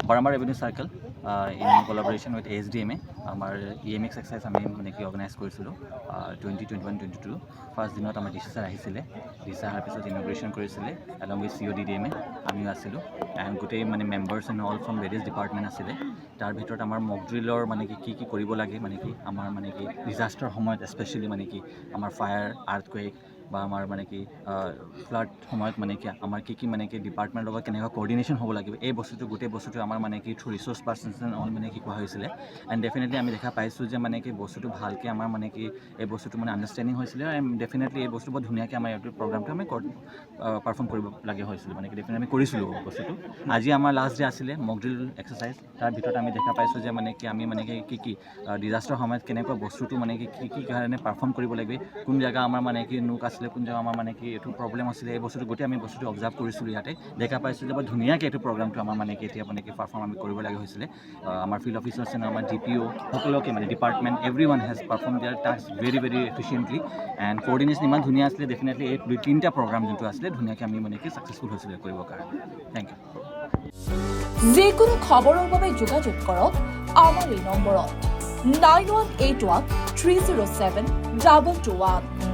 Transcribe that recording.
Paramar Revenue Circle in collaboration with ASDMA আমাৰ EMX exercise আমি মানে কি অৰ্গেনাইজ কৰিছিলোঁ 2021-22 ফাৰ্ষ্ট দিনত আমাৰ ডিচি ছাৰ আহিছিলে ডিচি ছাৰ অহাৰ পিছত ইনগ্ৰেশ্যন কৰিছিলে এলং উইথ CODDMA আমিও আছিলোঁ এণ্ড গোটেই মানে members and all from various department আছিলে তাৰ ভিতৰত আমাৰ মক ড্ৰিলৰ মানে কি কৰিব লাগে মানে কি আমাৰ মানে কি ডিজাষ্টাৰ সময়ত স্পেচিয়েলি মানে কি আমাৰ ফায়াৰ আৰ্থকুৱেক বা আমাৰ মানে কি ফ্লাড সময়ত মানে কি আমাৰ কি মানে কি ডিপাৰ্টমেণ্টৰ লগত কেনেকুৱা কোঅৰ্ডিনেশ্যন হ'ব লাগিব এই বস্তুটো গোটেই বস্তুটো আমাৰ মানে কি through resource persons and all মানে কি কোৱা হৈছিলে এণ্ড ডেফিনেটলি আমি দেখা পাইছোঁ যে মানে কি বস্তুটো ভালকৈ আমাৰ মানে কি এই বস্তুটো মানে আণ্ডাৰষ্টেণ্ডিং হৈছিলে এণ্ড ডেফিনেটলি এই বস্তু বহুত ধুনীয়াকৈ আমাৰ এইটো প্ৰগ্ৰামটো আমি পাৰফৰ্ম কৰিব লাগে হৈছিলোঁ মানে কি ডেফিনেটলি আমি কৰিছিলোঁ বস্তুটো আজি আমাৰ লাষ্ট ডে আছিলে মক ড্ৰিল এক্সাৰচাইজ তাৰ ভিতৰত আমি দেখা পাইছোঁ যে মানে কি আমি মানে কি ডিজাষ্টাৰ সময়ত কেনেকুৱা বস্তুটো মানে কি কাৰণে পাৰফৰ্ম কৰিব লাগিব কোন জেগা আমাৰ মানে কি নোক আছিলে কোন জেগা আমাৰ মানে কি এইটো প্ৰব্লেম আছিলে এই বস্তুটো গোটেই আমি বস্তুটো অবজাৰ্ভ কৰিছিলোঁ ইয়াতে দেখা পাইছোঁ যে বৰ ধুনীয়াকৈ এইটো প্ৰগ্ৰামটো আমাৰ মানে কি এতিয়া মানে কি পাৰফৰ্ম আমি কৰিব লাগে হৈছিলে আমাৰ ফিল্ড অফিচাৰ্ছ এণ্ড আমাৰ DPO সকলোকে মানে ডিপাৰ্টমেণ্ট এভৰি হেজ পাৰফৰ্ম দিয়াৰ টাস্ক ভেৰি এফিচিয়েণ্টলি এণ্ড কোঅৰ্ডিনেশ্যন ইমান ধুনীয়া আছিলে ডেফিনেটলি এই 2-3টা প্ৰগ্ৰাম যোনটো আছিলে ধুনীয়াকৈ আমি মানে কি ছাকচেছফুল হৈছিলে কৰিবৰ কাৰণে থেংক ইউ যিকোনো খবৰৰ বাবে যোগাযোগ কৰক আমাৰ এই নম্বৰত 9181 307 221